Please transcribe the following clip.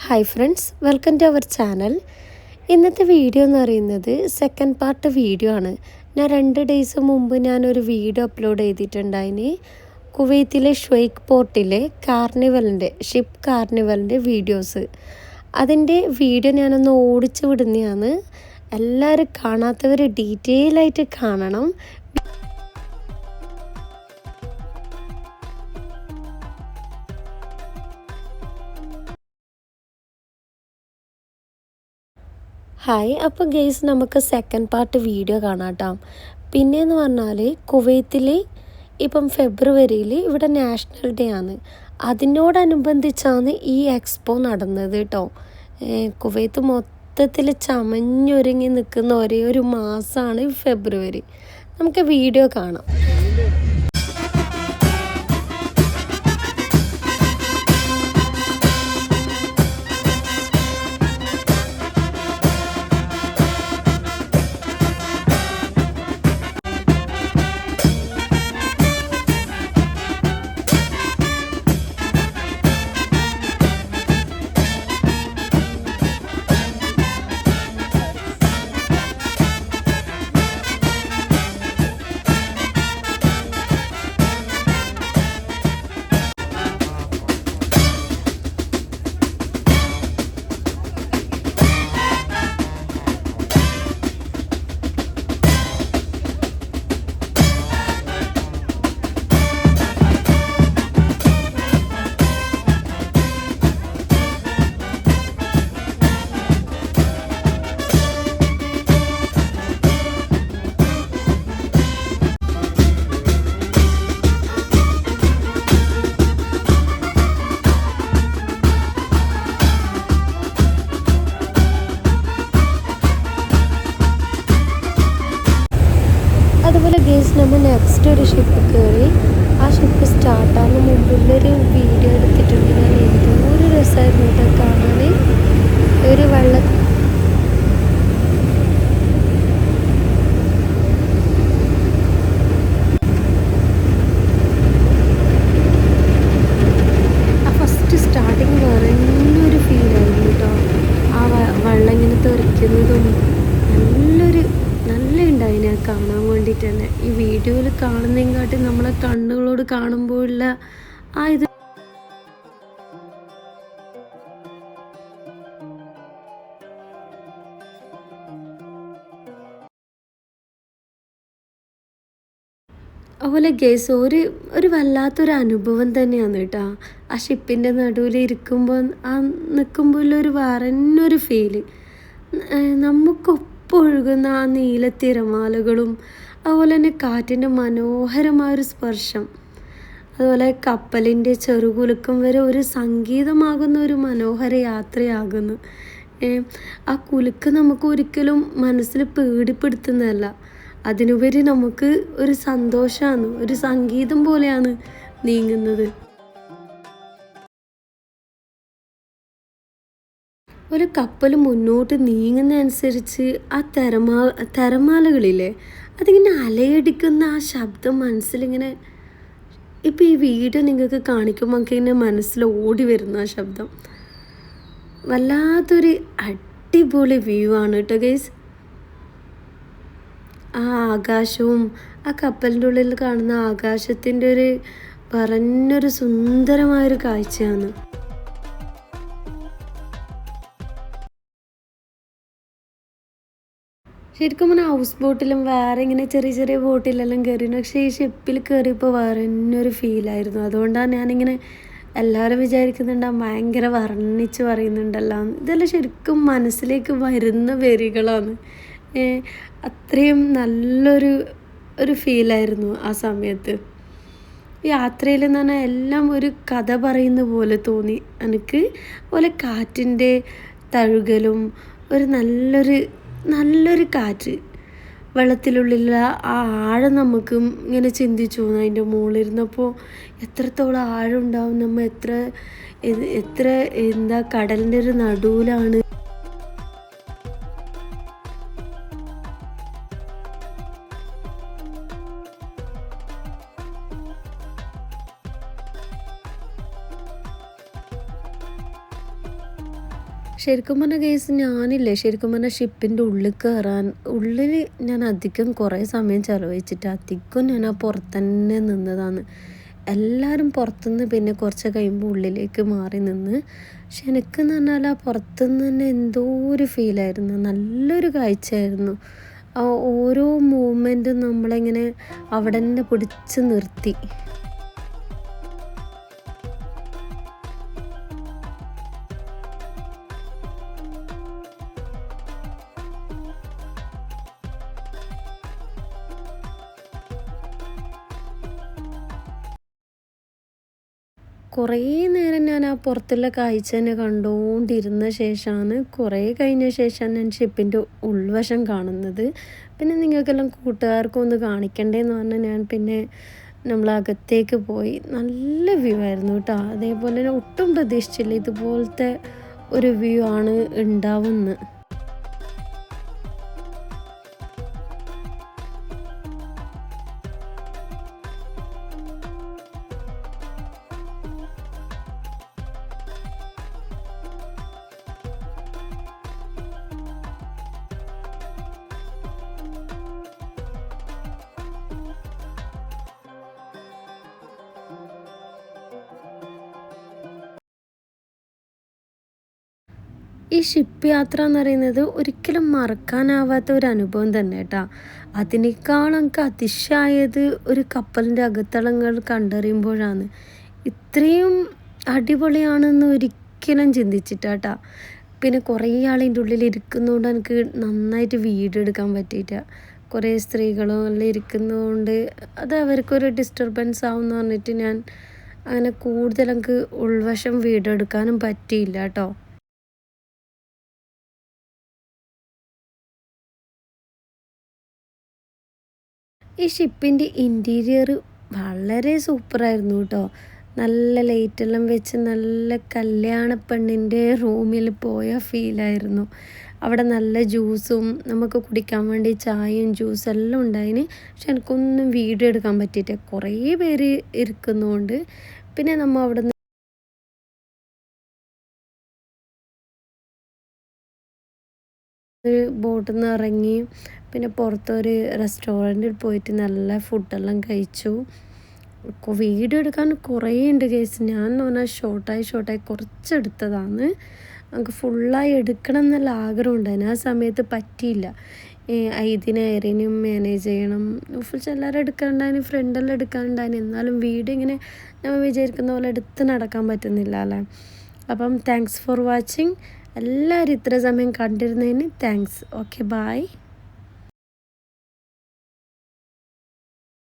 Hi friends, welcome to our channel. ഇന്നത്തെ video എന്ന് പറയുന്നത് സെക്കൻഡ് പാർട്ട് വീഡിയോ ആണ്. ഞാൻ 2 ഡേയ്സ് മുമ്പ് ഞാനൊരു വീഡിയോ അപ്ലോഡ് ചെയ്തിട്ടുണ്ടായിന്. കുവൈത്തിലെ ഷ്വൈക്ക് പോർട്ടിലെ ഷിപ്പ് കാർണിവലിൻ്റെ വീഡിയോസ്. അതിൻ്റെ വീഡിയോ ഞാനൊന്ന് ഓടിച്ചു വിടുന്നതാണ്. എല്ലാവരും കാണാത്തവർ ഡീറ്റെയിൽ ആയിട്ട് കാണണം. ഹായ്, അപ്പോൾ ഗെയ്സ് നമുക്ക് സെക്കൻഡ് പാർട്ട് വീഡിയോ കാണാം കേട്ടോ. പിന്നെയെന്ന് പറഞ്ഞാൽ കുവൈത്തിൽ ഇപ്പം ഫെബ്രുവരിയിൽ ഇവിടെ നാഷണൽ ഡേ ആണ്. അതിനോടനുബന്ധിച്ചാണ് ഈ എക്സ്പോ നടന്നത് കേട്ടോ. കുവൈത്ത് മൊത്തത്തിൽ ചമഞ്ഞൊരുങ്ങി നിൽക്കുന്ന ഒരേ ഒരു മാസമാണ് ഫെബ്രുവരി. നമുക്ക് വീഡിയോ കാണാം. അതുപോലെ ഗേസ് നമ്മൾ നെക്സ്റ്റ് ഒരു ഷിപ്പ് കയറി. ആ ഷിപ്പ് സ്റ്റാർട്ടാകുന്ന മുമ്പുള്ളൊരു വീഡിയോ എടുത്തിട്ടുണ്ട് ഞാൻ. എന്തോ ഒരു രസമായിരുന്നു കേട്ടോ കാണാൻ. ഒരു ഫസ്റ്റ് സ്റ്റാർട്ടിങ് വേറൊരു ഫീലായിരുന്നു കേട്ടോ. ആ വെള്ളം ഇങ്ങനെ തെറിക്കുന്നതും നല്ല ഉണ്ടായിന് കാണാൻ വേണ്ടിയിട്ട് തന്നെ. ഈ വീഡിയോയിൽ കാണുന്നതിനെക്കാട്ടി നമ്മളെ കണ്ണുകളോട് കാണുമ്പോഴുള്ള ആ ഇത് അതുപോലെ ഗേസ് ഒരു വല്ലാത്തൊരു അനുഭവം തന്നെയാണ് കേട്ടോ. ആ ഷിപ്പിൻ്റെ നടുവിൽ ഇരിക്കുമ്പോൾ നിൽക്കുമ്പോഴുള്ളൊരു വേറെന്നൊരു ഫീല്. നമുക്കൊപ്പൊഴുകുന്ന ആ നീല തിരമാലകളും അതുപോലെ തന്നെ കാറ്റിൻ്റെ മനോഹരമായൊരു സ്പർശം, അതുപോലെ കപ്പലിൻ്റെ ചെറുകുലുക്കം വരെ ഒരു സംഗീതമാകുന്ന ഒരു മനോഹര യാത്രയാകുന്നു. ആ കുലുക്ക് നമുക്ക് ഒരിക്കലും മനസ്സിൽ പേടിപ്പെടുത്തുന്നതല്ല, അതിനുപരി നമുക്ക് ഒരു സന്തോഷമാണ്, ഒരു സംഗീതം പോലെയാണ് നീങ്ങുന്നത്. ഒരു കപ്പൽ മുന്നോട്ട് നീങ്ങുന്നതനുസരിച്ച് ആ തിരമാലകളില്ലേ, അതിങ്ങനെ അലയടിക്കുന്ന ആ ശബ്ദം മനസ്സിലിങ്ങനെ, ഇപ്പോൾ ഈ വീഡിയോ നിങ്ങൾക്ക് കാണിക്കുമ്പോൾ നമുക്ക് ഇങ്ങനെ മനസ്സിൽ ഓടി വരുന്ന ആ ശബ്ദം വല്ലാത്തൊരു അടിപൊളി വ്യൂ ആണ് കേട്ടോ ഗൈസ്. ആ ആകാശവും ആ കപ്പലിൻ്റെ ഉള്ളിൽ കാണുന്ന ആകാശത്തിൻ്റെ ഒരു പറഞ്ഞൊരു സുന്ദരമായൊരു കാഴ്ചയാണ്. ശരിക്കും പറഞ്ഞാൽ ഹൗസ് ബോട്ടിലും വേറെ ഇങ്ങനെ ചെറിയ ചെറിയ ബോട്ടിലെല്ലാം കയറിയിരുന്നു. പക്ഷേ ഈ ഷിപ്പിൽ കയറിയപ്പോൾ വേറെ ഒരു ഫീലായിരുന്നു. അതുകൊണ്ടാണ് ഞാനിങ്ങനെ എല്ലാവരും വിചാരിക്കുന്നുണ്ടാകും ഭയങ്കര വർണ്ണിച്ച് പറയുന്നുണ്ടല്ലോ. ഇതെല്ലാം ശരിക്കും മനസ്സിലേക്ക് വരുന്ന വരികളാണ്. അത്രയും നല്ലൊരു ഫീലായിരുന്നു ആ സമയത്ത്. യാത്രയിൽ എന്ന് പറഞ്ഞാൽ എല്ലാം ഒരു കഥ പറയുന്ന പോലെ തോന്നി എനിക്ക്. അതുപോലെ കാറ്റിൻ്റെ തഴുകലും ഒരു നല്ലൊരു കാറ്റ്, വെള്ളത്തിലുള്ളിലുള്ള ആ ആഴം നമുക്ക് ഇങ്ങനെ ചിന്തിച്ചു പോകുന്നു. അതിൻ്റെ മുകളിലിരുന്നപ്പോൾ എത്രത്തോളം ആഴം ഉണ്ടാവും, നമ്മൾ എത്ര കടലിൻ്റെ ഒരു നടുവിലാണ്. ശരിക്കും പറഞ്ഞ കേസ് ഞാനില്ലേ ശരിക്കും പറഞ്ഞാൽ ഷിപ്പിൻ്റെ ഉള്ളിൽ കയറാൻ ഞാൻ അധികം കുറേ സമയം ചിലവഴിച്ചിട്ട് അധികം ഞാൻ ആ പുറത്തന്നെ നിന്നതാണ്. എല്ലാവരും പുറത്തുനിന്ന് പിന്നെ കുറച്ച് കഴിയുമ്പോൾ ഉള്ളിലേക്ക് മാറി നിന്ന്. പക്ഷെ എനിക്കെന്ന് പറഞ്ഞാൽ ആ പുറത്തുനിന്ന് തന്നെ എന്തോ ഒരു ഫീലായിരുന്നു, നല്ലൊരു കാഴ്ചയായിരുന്നു. ആ ഓരോ മൂമെൻറ്റും നമ്മളിങ്ങനെ അവിടെ തന്നെ പിടിച്ച് നിർത്തി. കുറേ നേരം ഞാൻ ആ പുറത്തുള്ള കാഴ്ച തന്നെ കണ്ടുകൊണ്ടിരുന്ന ശേഷമാണ്, കുറേ കഴിഞ്ഞ ശേഷമാണ് ഞാൻ ഷിപ്പിൻ്റെ ഉൾവശം കാണുന്നത്. പിന്നെ നിങ്ങൾക്കെല്ലാം കൂട്ടുകാർക്കും ഒന്ന് കാണിക്കണ്ടേന്ന് പറഞ്ഞാൽ ഞാൻ പിന്നെ നമ്മളകത്തേക്ക് പോയി. നല്ല വ്യൂ ആയിരുന്നു കേട്ടോ. അതേപോലെ തന്നെ ഒട്ടും പ്രതീക്ഷിച്ചില്ല ഇതുപോലത്തെ ഒരു വ്യൂ ആണ് ഉണ്ടാവുന്നത്. ഈ ഷിപ്പ് യാത്ര എന്ന് പറയുന്നത് ഒരിക്കലും മറക്കാനാവാത്ത ഒരു അനുഭവം തന്നെ കേട്ടോ. അതിനേക്കാൾ എനിക്ക് അതിശയായത് ഒരു കപ്പലിൻ്റെ അകത്തളങ്ങൾ കണ്ടറിയുമ്പോഴാണ്. ഇത്രയും അടിപൊളിയാണെന്ന് ഒരിക്കലും ചിന്തിച്ചിട്ടാ. പിന്നെ കുറേ ആളിൻ്റെ ഉള്ളിൽ ഇരിക്കുന്നതുകൊണ്ട് എനിക്ക് നന്നായിട്ട് വീഡിയോ എടുക്കാൻ പറ്റിയിട്ട. കുറേ സ്ത്രീകളും എല്ലാം ഇരിക്കുന്നതുകൊണ്ട് അത് അവർക്കൊരു ഡിസ്റ്റർബൻസ് ആവും എന്ന് പറഞ്ഞിട്ട് ഞാൻ അങ്ങനെ കൂടുതൽ എനിക്ക് ഉൾവശം വീഡിയോ എടുക്കാനും പറ്റിയില്ല കേട്ടോ. ഈ ഷിപ്പിൻ്റെ ഇൻറ്റീരിയർ വളരെ സൂപ്പറായിരുന്നു കേട്ടോ. നല്ല ലൈറ്റെല്ലാം വെച്ച് നല്ല കല്യാണ പെണ്ണിൻ്റെ റൂമിൽ പോയ ഫീലായിരുന്നു. അവിടെ നല്ല ജ്യൂസും നമുക്ക് കുടിക്കാൻ വേണ്ടി ചായയും ജ്യൂസും എല്ലാം ഉണ്ടായിന്. പക്ഷെ എനിക്കൊന്നും വീഡിയോ എടുക്കാൻ പറ്റിയിട്ടില്ല, കുറേ പേര് ഇരിക്കുന്നതുകൊണ്ട്. പിന്നെ നമ്മൾ അവിടെ ബോട്ടിൽ നിന്ന് ഇറങ്ങി പിന്നെ പുറത്തൊരു റെസ്റ്റോറൻറ്റിൽ പോയിട്ട് നല്ല ഫുഡെല്ലാം കഴിച്ചു. വീഡിയോ എടുക്കാൻ കുറേ ഉണ്ട് കേസ്. ഞാൻ എന്ന് പറഞ്ഞാൽ ഷോർട്ടായി കുറച്ചെടുത്തതാണ്. നമുക്ക് ഫുള്ളായി എടുക്കണം എന്നുള്ള ആഗ്രഹം ഉണ്ടായിരുന്നു. ആ സമയത്ത് പറ്റിയില്ല. ഇതിനെ എറിനും മാനേജ് ചെയ്യണം, ഫുൾ എല്ലാവരും എടുക്കാനുണ്ടായിരുന്നു, ഫ്രണ്ടെല്ലാം എടുക്കാനുണ്ടായിരുന്നു. എന്നാലും വീഡിയോ ഇങ്ങനെ നമ്മൾ വിചാരിക്കുന്ന പോലെ എടുത്ത് നടക്കാൻ പറ്റുന്നില്ല അല്ലേ. അപ്പം താങ്ക്സ് ഫോർ വാച്ചിങ്. എല്ലാവരും ഇത്ര സമയം കണ്ടിരുന്നതിന് താങ്ക്സ്. Okay, by.